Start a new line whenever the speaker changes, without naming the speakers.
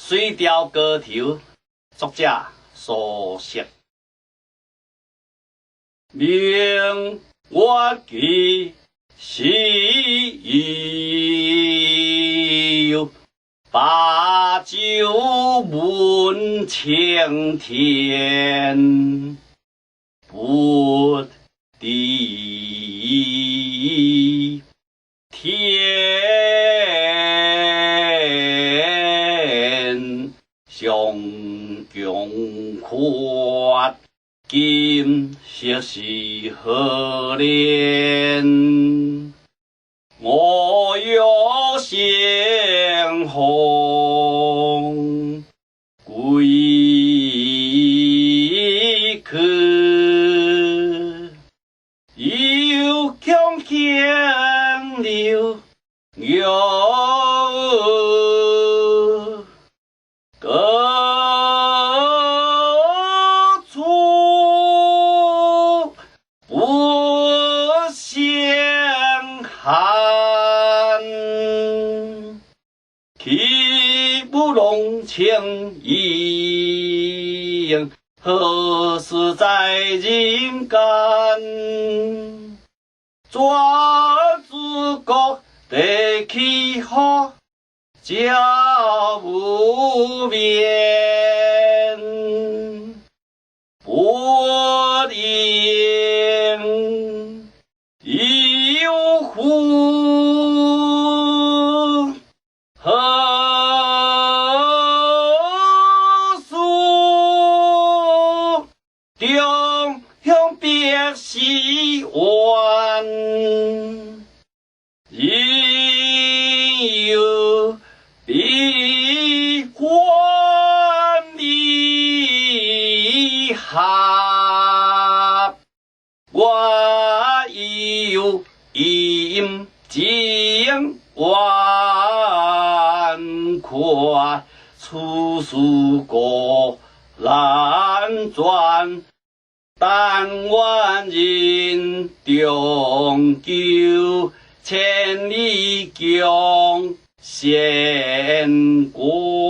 水调歌头，作者所写。明月几时有？把酒问青天，不敌天，上强阔，今夕是何年？我有相逢归去，又强强流各处不相寒，岂不容情意？何时在人间？转自国地气候，家无边，不应有乎？何处中乡别西湾，因有离欢离合，我已有阴经万块，处处过难转，但愿人长久，千里共羡国。